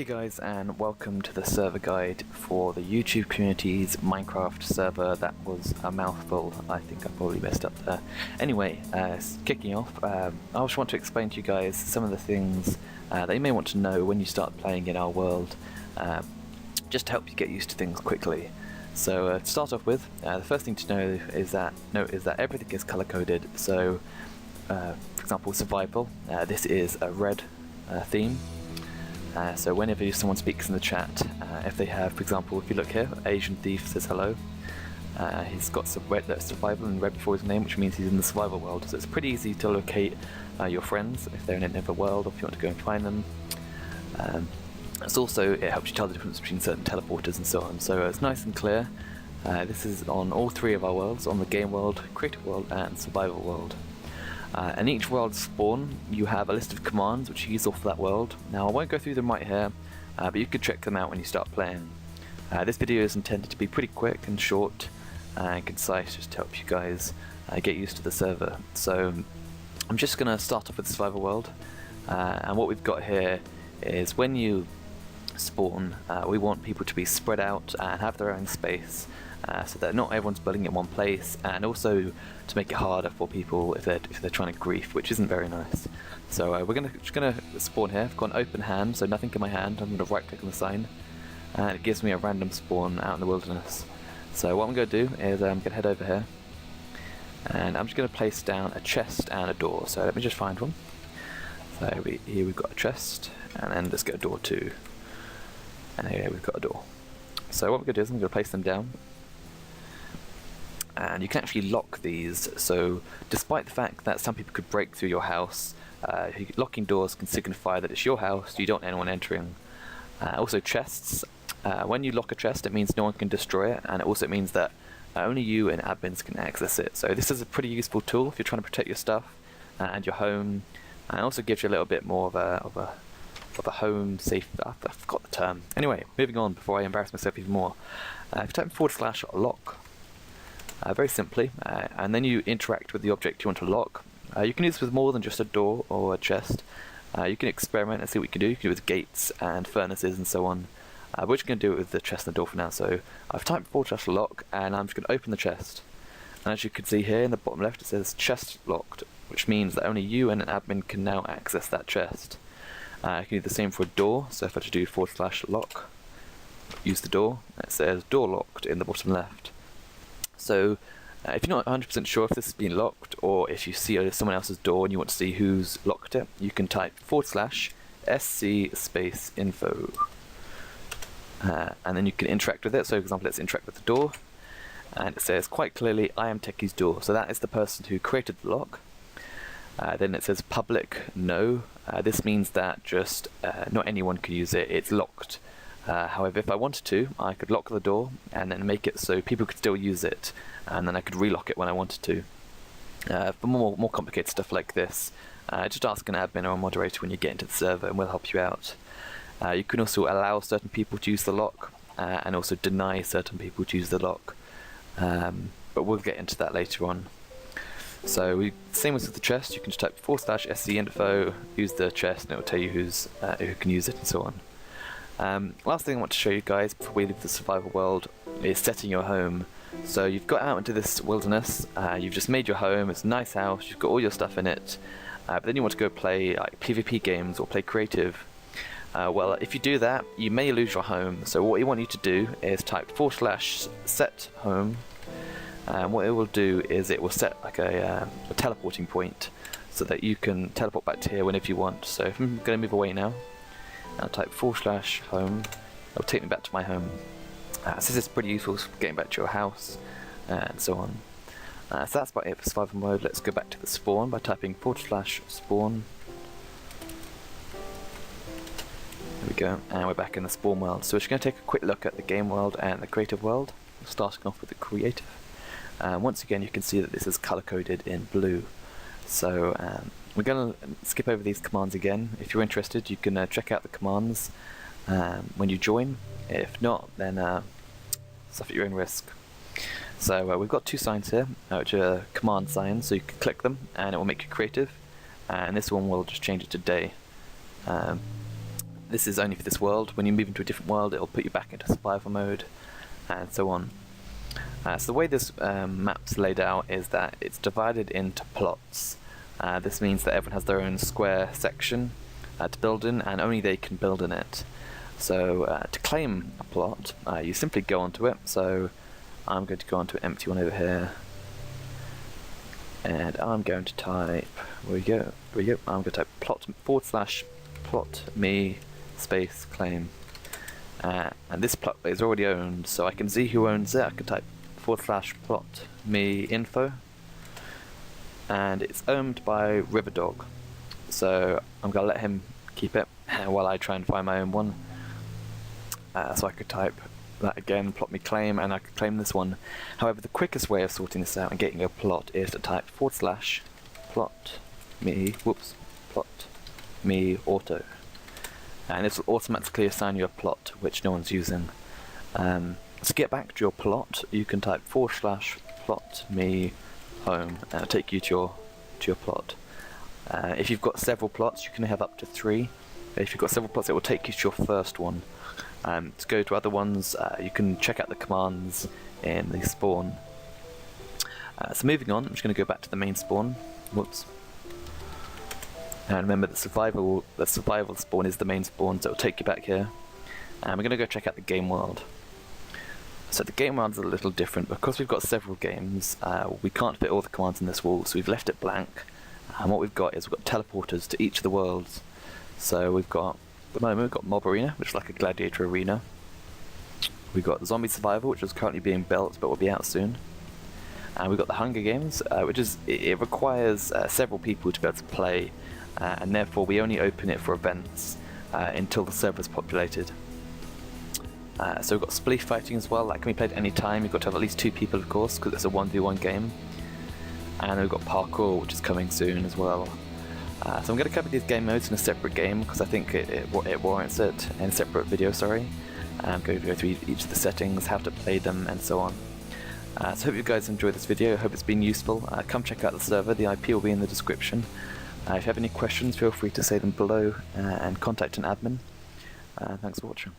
Hey guys, and welcome to the server guide for the YouTube community's Minecraft server. That was a mouthful. I think I probably messed up there. Anyway, kicking off, I just want to explain to you guys some of the things that you may want to know when you start playing in our world, just to help you get used to things quickly. So to start off with, the first thing to know is that everything is color coded. So, for example, survival. This is a red theme. So whenever someone speaks in the chat, if they have, for example, if you look here, Asian Thief says hello. He's got some red survival and red before his name, which means he's in the survival world. So it's pretty easy to locate your friends if they're in another world, or if you want to go and find them. It helps you tell the difference between certain teleporters and so on. So it's nice and clear. This is on all three of our worlds, on the game world, creative world, and survival world. And each world spawn, you have a list of commands which you use off that world. Now I won't go through them right here, but you can check them out when you start playing. This video is intended to be pretty quick and short and concise, just to help you guys get used to the server. So I'm just going to start off with the survival world, and what we've got here is when you spawn, we want people to be spread out and have their own space. So that not everyone's building in one place, and also to make it harder for people if they're trying to grief, which isn't very nice. So we're just gonna spawn here. I've got an open hand, so nothing in my hand. I'm gonna right click on the sign, and it gives me a random spawn out in the wilderness. So what I'm gonna do is I'm gonna head over here, and I'm just gonna place down a chest and a door. So let me just find one. So here we've got a chest, and then let's get a door too. And here we've got a door. So what we're gonna do is I'm gonna place them down. And you can actually lock these, so despite the fact that some people could break through your house, locking doors can signify that it's your house, you don't want anyone entering. Also chests, when you lock a chest it means no one can destroy it, and it also means that only you and admins can access it. So this is a pretty useful tool if you're trying to protect your stuff and your home, and also gives you a little bit more of a home safe. I forgot the term. Anyway, moving on before I embarrass myself even more. If you type /lock, very simply, and then you interact with the object you want to lock. You can use this with more than just a door or a chest. You can experiment and see what you can do. You can do it with gates and furnaces and so on. We're just going to do it with the chest and the door for now. So I've typed /lock, and I'm just going to open the chest. And as you can see here in the bottom left, it says chest locked, which means that only you and an admin can now access that chest. You can do the same for a door. So if I just do /lock, use the door, it says door locked in the bottom left. So if you're not 100% sure if this has been locked, or if you see someone else's door and you want to see who's locked it, you can type /sc space info, and then you can interact with it. So for example, let's interact with the door, and it says quite clearly I am Techie's door, so that is the person who created the lock. Then it says public no. This means that just not anyone can use it, it's locked. However, if I wanted to, I could lock the door and then make it so people could still use it, and then I could relock it when I wanted to. For more complicated stuff like this, just ask an admin or a moderator when you get into the server, and we'll help you out. You can also allow certain people to use the lock, and also deny certain people to use the lock, but we'll get into that later on. So same as with the chest, you can just type /sc info, use the chest, and it will tell you who can use it and so on. Last thing I want to show you guys before we leave the survival world is setting your home. So you've got out into this wilderness, you've just made your home, it's a nice house, you've got all your stuff in it, but then you want to go play like PvP games or play creative. Well, if you do that, you may lose your home. So what we want you to do is type /set home, and what it will do is it will set like a teleporting point so that you can teleport back to here whenever you want. So if I'm going to move away now, I'll type /home, it'll take me back to my home. So this is pretty useful for getting back to your house and so on. So that's about it for survival mode. Let's go back to the spawn by typing /spawn. There we go, and we're back in the spawn world. So we're just going to take a quick look at the game world and the creative world, starting off with the creative. Once again, you can see that this is color coded in blue. So we're going to skip over these commands again. If you're interested, you can check out the commands when you join. If not, then stuff at your own risk. So we've got two signs here, which are command signs, so you can click them and it will make you creative. And this one will just change it to day. this is only for this world. When you move into a different world, it'll put you back into survival mode, and so on. So the way this map's laid out is that it's divided into plots. This means that everyone has their own square section to build in, and only they can build in it. So to claim a plot, you simply go onto it. So I'm going to go onto an empty one over here, and I'm going to type, where we go, I'm going to type plot/plot me space claim. And this plot is already owned, so I can see who owns it. I can type /plot me info, and it's owned by Riverdog. So I'm going to let him keep it while I try and find my own one. So I could type that again, plot me claim, and I could claim this one. However, the quickest way of sorting this out and getting a plot is to type /plot me auto, and this will automatically assign you a plot which no one's using. To get back to your plot, you can type /plot me home, and it'll take you to your plot. If you've got several plots, you can have up to 3. If you've got several plots, it will take you to your first one. To go to other ones, you can check out the commands in the spawn. So moving on, I'm just going to go back to the main spawn. Whoops. And remember, the survival spawn is the main spawn, so it'll take you back here. And we're going to go check out the game world. So the game world's a little different. Because we've got several games, we can't fit all the commands in this wall, so we've left it blank. And what we've got is we've got teleporters to each of the worlds. So we've got, at the moment, we've got Mob Arena, which is like a gladiator arena. We've got Zombie Survival, which is currently being built, but will be out soon. And we've got the Hunger Games, which is, it requires several people to be able to play, and therefore we only open it for events until the server is populated. So we've got spleef fighting as well. That can be played any time. You've got to have at least 2 people, of course, because it's a 1v1 game. And we've got parkour, which is coming soon as well. So I'm going to cover these game modes in a separate game, because I think it warrants it in a separate video, sorry. I'm going to go through each of the settings, how to play them, and so on. So hope you guys enjoyed this video, hope it's been useful. Come check out the server, the IP will be in the description. If you have any questions, feel free to say them below, and contact an admin. Thanks for watching.